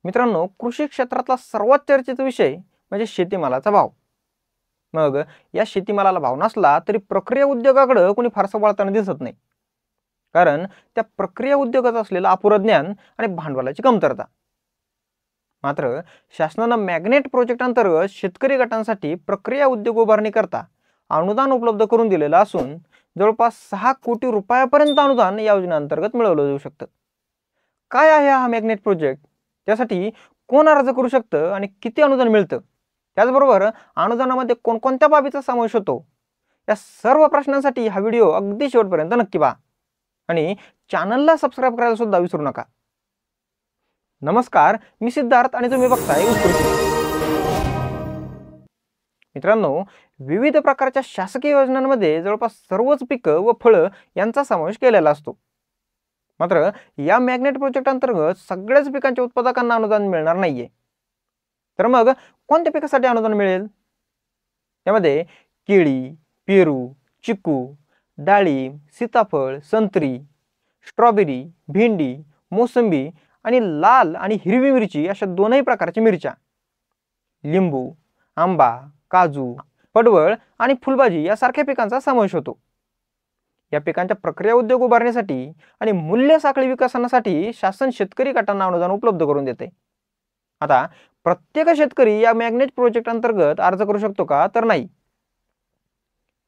मित्रांनो, कृषी क्षेत्रातला सर्वात चर्चेचा विषय म्हणजे शेतीमालाचा भाव. मग या शेतीमालाला भाव नसला तरी प्रक्रिया उद्योगाकडे कोणी फारसं वळताना दिसत नाही. कारण त्या प्रक्रिया उद्योगात असलेलं अपुरं ज्ञान आणि भांडवलाची कमतरता. मात्र शासनानं मॅग्नेट प्रोजेक्ट अंतर्गत शेतकरी गटांसाठी प्रक्रिया उद्योग उभारणी करता अनुदान उपलब्ध करून दिलेलं असून जवळपास 6 कोटी रुपयापर्यंत अनुदान या योजनेअंतर्गत मिळवलं जाऊ शकतं. काय आहे हा मॅग्नेट प्रोजेक्ट? त्यासाठी कोण अर्ज करू शकतं आणि किती अनुदान मिळतं? त्याचबरोबर अनुदानामध्ये कोणकोणत्या बाबीचा समावेश होतो? या सर्व प्रश्नांसाठी हा व्हिडिओ अगदी शेवटपर्यंत नक्की पहा आणि चॅनलला सबस्क्राईब करायला सुद्धा विसरू नका. नमस्कार, मी सिद्धार्थ आणि तुम्ही बघताय उत्कृष्ट. मित्रांनो, विविध प्रकारच्या शासकीय योजनांमध्ये जवळपास सर्वच पिकं व फळं यांचा समावेश केलेला असतो. मात्र या मॅग्नेट प्रोजेक्ट अंतर्गत सगळ्याच पिकांच्या उत्पादकांना अनुदान मिळणार नाहीये. तर मग कोणत्या पिकासाठी अनुदान मिळेल? त्यामध्ये केळी, पेरू, चिकू, डाळिंब, सीताफळ, संत्री, स्ट्रॉबेरी, भेंडी, मोसंबी आणि लाल आणि हिरवी मिरची अशा दोनही प्रकारच्या मिरच्या, लिंबू, आंबा, काजू, पडवळ आणि फुलभाजी यासारख्या पिकांचा समावेश होतो. या पिकांच्या प्रक्रिया उद्योग उभारण्यासाठी आणि मूल्य साखळी विकासनासाठी शासन शेतकरी गटांना अनुदान उपलब्ध करून देते. आता प्रत्येक शेतकरी या मॅग्नेट प्रोजेक्ट अंतर्गत अर्ज करू शकतो का? तर नाही.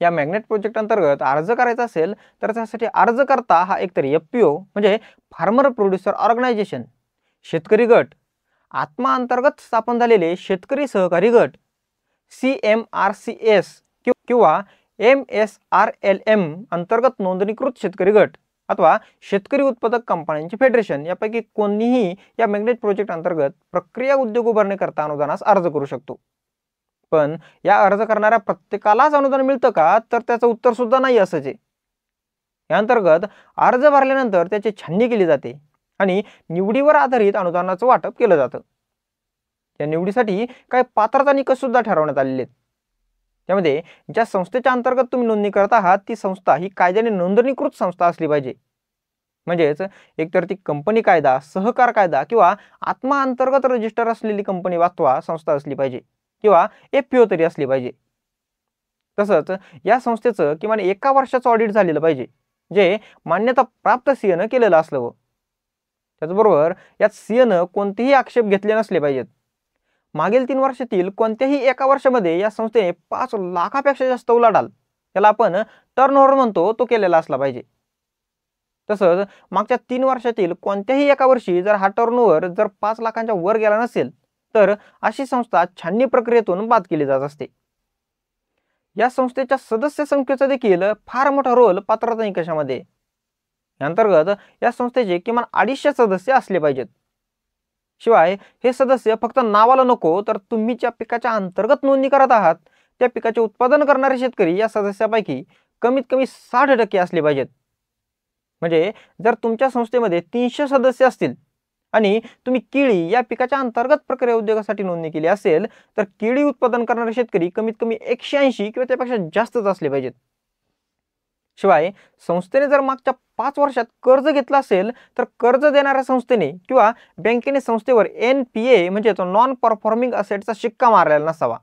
या मॅग्नेट प्रोजेक्ट अंतर्गत अर्ज करायचा असेल तर त्यासाठी अर्ज करता हा एकतर एफपीओ म्हणजे फार्मर प्रोड्युसर ऑर्गनायझेशन, शेतकरी गट, आत्मा अंतर्गत स्थापन झालेले शेतकरी सहकारी गट, CMRCS किंवा MSRLM अंतर्गत नोंदणीकृत शेतकरी गट अथवा शेतकरी उत्पादक कंपन्यांची फेडरेशन यापैकी कोणीही या मॅग्नेट प्रोजेक्ट अंतर्गत प्रक्रिया उद्योग उभारणी करता अनुदानास अर्ज करू शकतो. पण या अर्ज करणाऱ्या प्रत्येकालाच अनुदान मिळतं का? तर त्याचं उत्तर सुद्धा नाही असंच आहे. या अंतर्गत अर्ज भरल्यानंतर त्याची छाननी केली जाते आणि निवडीवर आधारित अनुदानाचं वाटप केलं जातं. या निवडीसाठी काही पात्रता निकष सुद्धा ठरवण्यात आलेले आहेत. त्यामध्ये ज्या संस्थेच्या अंतर्गत तुम्ही नोंदणी करत आहात ती संस्था ही कायद्याने नोंदणीकृत संस्था असली पाहिजे. म्हणजेच एकतर ती कंपनी कायदा, सहकार कायदा किंवा आत्मा अंतर्गत रजिस्टर असलेली कंपनी अथवा संस्था असली पाहिजे किंवा एफपीओ तरी असली पाहिजे. तसंच या संस्थेचं किमान 1 वर्षाचं ऑडिट झालेलं पाहिजे, जे मान्यता प्राप्त सीएनं केलेलं असलं. त्याचबरोबर यात सीएनं कोणतेही आक्षेप घेतले नसले पाहिजेत. मागील 3 वर्षातील कोणत्याही 1 वर्षामध्ये या संस्थेने 5 लाखापेक्षा जास्त उलाढाल, त्याला आपण टर्नओव्हर म्हणतो, तो केलेला असला पाहिजे. तसंच मागच्या 3 वर्षातील कोणत्याही 1 वर्षी जर हा टर्नओव्हर जर 5 लाखांच्या वर गेला नसेल तर अशी संस्था छाननी प्रक्रियेतून बाद केली जात असते. या संस्थेच्या सदस्य संख्येचा देखील फार मोठा रोल पात्रता निकषामध्ये. अंतर्गत या संस्थेचे किमान 250 सदस्य असले पाहिजेत. शिवाय हे सदस्य फक्त नावाला नको, तर तुम्ही ज्या पिकाच्या अंतर्गत नोंदणी करत आहात त्या पिकाचे उत्पादन करणारे शेतकरी या सदस्यापैकी कमीत कमी 60% असले पाहिजेत. म्हणजे जर तुमच्या संस्थेमध्ये 300 सदस्य असतील आणि तुम्ही केळी या पिकाच्या अंतर्गत प्रक्रिया उद्योगासाठी नोंदणी केली असेल तर केळी उत्पादन करणारे शेतकरी कमीत कमी 180 किंवा त्यापेक्षा जास्तच असले पाहिजेत. शिवाय संस्थेने जर मागच्या 5 वर्षात कर्ज घेतलं असेल तर कर्ज देणाऱ्या संस्थेने किंवा बँकेने संस्थेवर NPA म्हणजे नॉन परफॉर्मिंग असेटचा शिक्का मारलेला नसावा.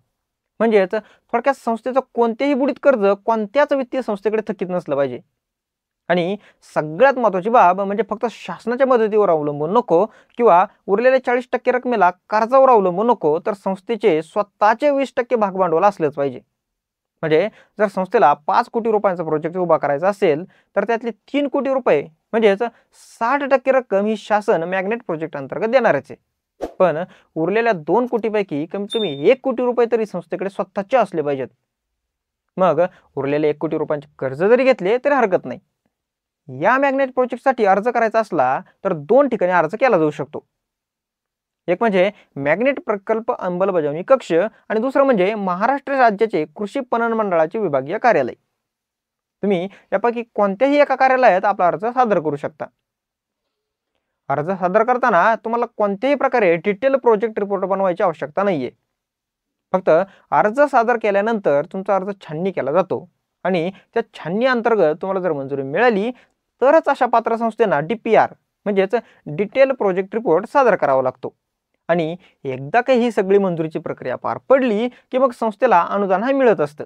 म्हणजेच थोडक्यात संस्थेचं कोणतेही बुडीत कर्ज कोणत्याच वित्तीय संस्थेकडे थकीत नसलं पाहिजे. आणि सगळ्यात महत्त्वाची बाब म्हणजे फक्त शासनाच्या मदतीवर अवलंबून नको किंवा उरलेल्या 40% रकमेला कर्जावर अवलंबून नको, तर संस्थेचे स्वतःचे 20% भागभांडवल असलेच पाहिजे. म्हणजे जर संस्थेला 5 कोटी रुपयांचा प्रोजेक्ट उभा करायचा असेल तर त्यातले 3 कोटी रुपये म्हणजेच 60% रक्कम ही शासन मॅग्नेट प्रोजेक्ट अंतर्गत देणारच आहे. पण उरलेल्या 2 कोटीपैकी कमीत कमी 1 कोटी रुपये तरी संस्थेकडे स्वतःचे असले पाहिजेत. मग उरलेले 1 कोटी रुपयांचे कर्ज जरी घेतले तरी हरकत नाही. या मॅग्नेट प्रोजेक्टसाठी अर्ज करायचा असला तर 2 ठिकाणी अर्ज केला जाऊ शकतो. एक म्हणजे मॅग्नेट प्रकल्प अंमलबजावणी कक्ष आणि दुसरं म्हणजे महाराष्ट्र राज्याचे कृषी पणन मंडळाचे विभागीय कार्यालय. तुम्ही यापैकी कोणत्याही एका कार्यालयात आपला अर्ज सादर करू शकता. अर्ज सादर करताना तुम्हाला कोणत्याही प्रकारे डिटेल प्रोजेक्ट रिपोर्ट बनवायची आवश्यकता नाहीये. फक्त अर्ज सादर केल्यानंतर तुमचा अर्ज छाननी केला जातो आणि त्या छाननी अंतर्गत तुम्हाला जर मंजुरी मिळाली तरच अशा पात्र संस्थेना DPR म्हणजेच डिटेल प्रोजेक्ट रिपोर्ट सादर करावा लागतो. आणि एकदा काही ही सगळी मंजुरीची प्रक्रिया पार पडली की मग संस्थेला अनुदान हे मिळत असतं.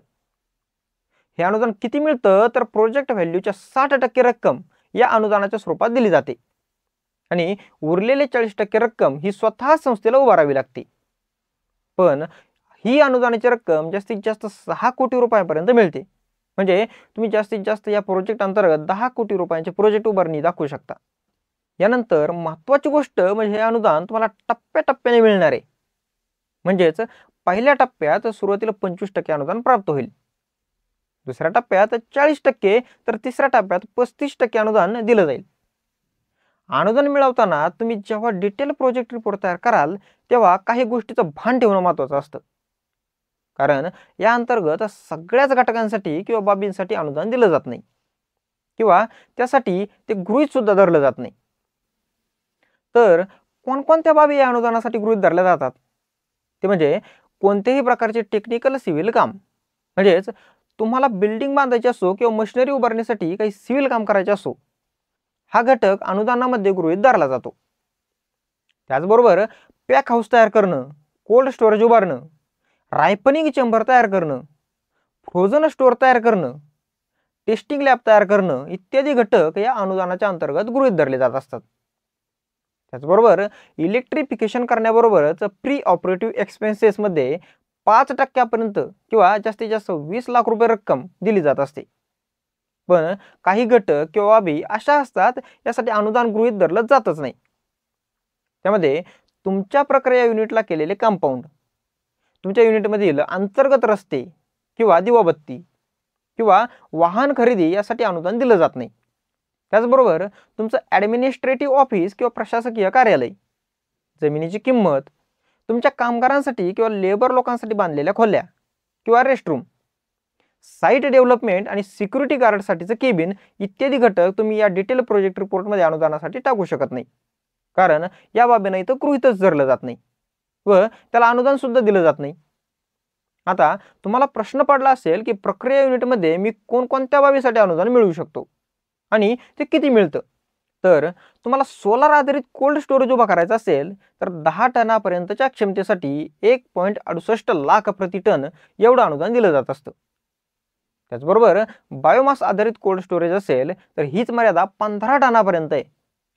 हे अनुदान किती मिळतं तर प्रोजेक्ट व्हॅल्यूच्या 60% रक्कम या अनुदानाच्या स्वरूपात दिली जाते आणि उरलेले 40% रक्कम ही स्वतः संस्थेला उभारावी लागते. पण ही अनुदानाची रक्कम जास्तीत जास्त 6 कोटी रुपयांपर्यंत मिळते. म्हणजे तुम्ही जास्तीत जास्त या प्रोजेक्ट अंतर्गत 10 कोटी रुपयांचे प्रोजेक्ट उभारणी दाखवू शकता. यानंतर महत्त्वाची गोष्ट म्हणजे हे अनुदान तुम्हाला टप्प्याटप्प्याने मिळणार आहे. म्हणजेच पहिल्या टप्प्यात सुरुवातीला 25% अनुदान प्राप्त होईल, दुसऱ्या टप्प्यात 40%, तर तिसऱ्या टप्प्यात 35% अनुदान दिलं जाईल. अनुदान मिळवताना तुम्ही जेव्हा डिटेल प्रोजेक्ट रिपोर्ट तयार कराल तेव्हा काही गोष्टीचं भान ठेवणं महत्त्वाचं असतं. कारण या अंतर्गत सगळ्याच घटकांसाठी किंवा बाबींसाठी अनुदान दिलं जात नाही किंवा त्यासाठी ते गृहीत सुद्धा धरलं जात नाही. तर कोणकोणत्या बाबी या अनुदानासाठी गृहीत धरल्या जातात ते म्हणजे कोणत्याही प्रकारचे टेक्निकल सिव्हिल काम, म्हणजेच तुम्हाला बिल्डिंग बांधायची असो किंवा मशिनरी उभारण्यासाठी काही सिव्हिल काम करायचे असो, हा घटक अनुदानामध्ये गृहीत धरला जातो. त्याचबरोबर पॅक हाऊस तयार करणं, कोल्ड स्टोरेज उभारणं, रायपनिंग चेंबर तयार करणं, फ्रोझन स्टोअर तयार करणं, टेस्टिंग लॅब तयार करणं इत्यादी घटक या अनुदानाच्या अंतर्गत गृहीत धरले जात असतात. त्याचबरोबर इलेक्ट्रिफिकेशन करण्याबरोबरच प्री ऑपरेटिव्ह एक्सपेन्सेसमध्ये 5% किंवा जास्तीत जास्त 20 लाख रुपये रक्कम दिली जात असते. पण काही घटक किंवा बाबी अशा असतात यासाठी अनुदान गृहीत धरलं जातच नाही. त्यामध्ये तुमच्या प्रक्रिया युनिटला केलेले कंपाऊंड, तुमच्या युनिटमधील अंतर्गत रस्ते किंवा दिवाबत्ती किंवा वाहन खरेदी यासाठी अनुदान दिलं जात नाही. त्याचबरोबर तुमचं ॲडमिनिस्ट्रेटिव्ह ऑफिस किंवा प्रशासकीय कार्यालय, जमिनीची किंमत, तुमच्या कामगारांसाठी किंवा लेबर लोकांसाठी बांधलेल्या खोल्या किंवा रेस्टरूम, साईट डेव्हलपमेंट आणि सिक्युरिटी गार्डसाठीचं केबिन इत्यादी घटक तुम्ही या डिटेल प्रोजेक्ट रिपोर्टमध्ये अनुदानासाठी टाकू शकत नाही. कारण या बाबींना इथं गृहीतच धरलं जात नाही व त्याला अनुदान सुद्धा दिलं जात नाही. आता तुम्हाला प्रश्न पडला असेल की प्रक्रिया युनिटमध्ये मी कोणकोणत्या बाबीसाठी अनुदान मिळवू शकतो आणि ते किती मिळतं. तर तुम्हाला सोलार आधारित कोल्ड स्टोरेज उभा करायचा असेल तर 10 टनापर्यंतच्या क्षमतेसाठी 1.68 लाख प्रति टन एवढं अनुदान दिलं जात असतं. त्याचबरोबर बायोमास आधारित कोल्ड स्टोरेज असेल तर हीच मर्यादा 15 टनापर्यंत आहे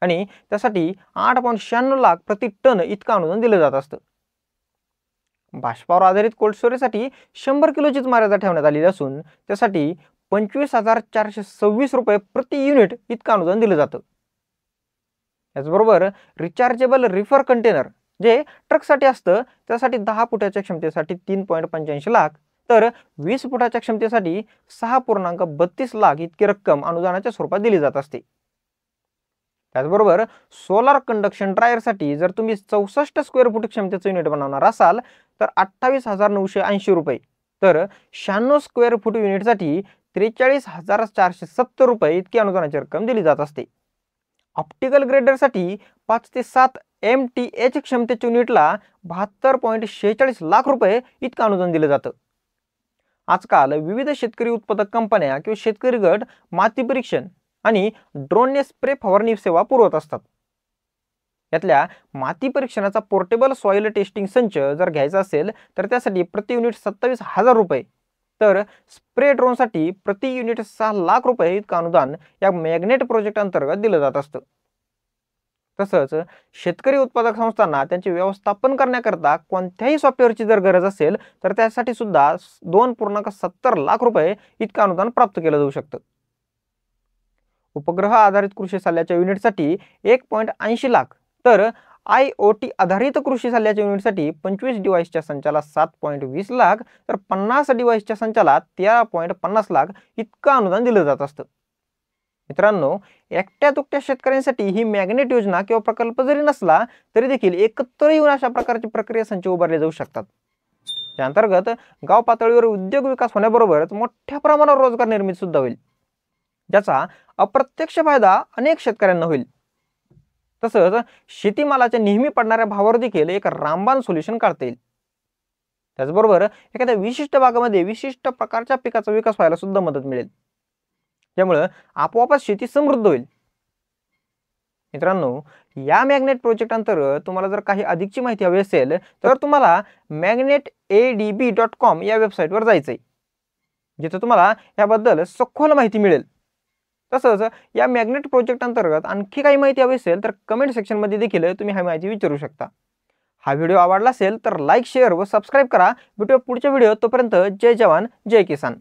आणि त्यासाठी 8.96 लाख प्रति टन इतकं अनुदान दिलं जात असतं. बाष्पावर आधारित कोल्ड स्टोरेजसाठी 100 किलोचीच मर्यादा ठेवण्यात आलेली असून त्यासाठी 25,426 रुपये प्रति युनिट इतकं अनुदान दिलं जातं. त्याचबरोबर रिचार्जेबल रिफर कंटेनर जे ट्रकसाठी असतं त्यासाठी 10 फुटाच्या क्षमतेसाठी 3.85 लाख, तर 20 फुटाच्या क्षमतेसाठी 6.32 लाख इतकी रक्कम अनुदानाच्या स्वरूपात दिली जात असते. त्याचबरोबर सोलार कंडक्शन ड्रायरसाठी जर तुम्ही 64 स्क्वेअर फूट क्षमतेचं युनिट बनवणार असाल तर 28,980 रुपये, तर 96 स्क्वेअर फूट युनिटसाठी 43,470 रुपये इतकी अनुदानाची रक्कम दिली जात असते. ऑप्टिकल ग्रेडरसाठी 5 ते 7 MTH क्षमतेच्या युनिटला 72.46 लाख रुपये इतकं अनुदान दिलं जातं. आजकाल विविध शेतकरी उत्पादक कंपन्या किंवा शेतकरी गट माती परीक्षण आणि ड्रोनने स्प्रे फवारणी सेवा पुरवत असतात. यातल्या माती परीक्षणाचा पोर्टेबल सॉइल टेस्टिंग संच जर घ्यायचा असेल तर त्यासाठी प्रति युनिट 27,000 रुपये, तर स्प्रे ड्रोनसाठी प्रति युनिट 6 लाख रुपये इतकं अनुदान या मॅग्नेट प्रोजेक्ट अंतर्गत दिलं जात असतं. तसंच शेतकरी उत्पादक संस्थांना त्यांचे व्यवस्थापन करण्याकरता कोणत्याही सॉफ्टवेअरची जर गरज असेल तर त्यासाठी सुद्धा 2.70 लाख रुपये इतकं अनुदान प्राप्त केलं जाऊ शकतं. उपग्रह आधारित कृषी सल्ल्याच्या युनिटसाठी 1.80 लाख, तर IoT आधारित कृषी सल्ल्याच्या युनिटसाठी 25 डिव्हाइसच्या संचाला 7.20 लाख, तर 50 डिव्हाइसच्या संचाला 13.50 लाख इतकं अनुदान दिलं जात असतं. मित्रांनो, एकट्या दुकट्या शेतकऱ्यांसाठी ही मॅग्नेट योजना किंवा प्रकल्प जरी नसला तरी देखील एकत्र येऊन अशा प्रकारचे प्रक्रिया संच उभारले जाऊ शकतात. त्या अंतर्गत गाव पातळीवर उद्योग विकास होण्याबरोबरच मोठ्या प्रमाणावर रोजगार निर्मिती सुद्धा होईल, ज्याचा अप्रत्यक्ष फायदा अनेक शेतकऱ्यांना होईल. तसंच शेतीमालाच्या नेहमी पडणाऱ्या भावावर देखील एक रामबाण सोल्युशन काढता येईल. त्याचबरोबर एखाद्या विशिष्ट भागामध्ये विशिष्ट प्रकारच्या पिकाचा विकास व्हायला सुद्धा मदत मिळेल, ज्यामुळे आपोआपच शेती समृद्ध होईल. मित्रांनो, या मॅग्नेट प्रोजेक्ट अंतर्गत तुम्हाला जर काही अधिकची माहिती हवी असेल तर तुम्हाला magnetadb.com या वेबसाईटवर जायचं आहे, जिथे तुम्हाला याबद्दल सखोल माहिती मिळेल। तसंच या मॅग्नेट प्रोजेक्ट अंतर्गत आणखी काही माहिती हवी असेल तर कमेंट सेक्शनमध्ये देखील तुम्ही ही माहिती विचारू शकता। हा व्हिडिओ आवडला असेल तर लाईक, शेअर व सबस्क्राईब करा। भेटूया पुढच्या व्हिडिओ, तोपर्यंत जय जवान जय किसान।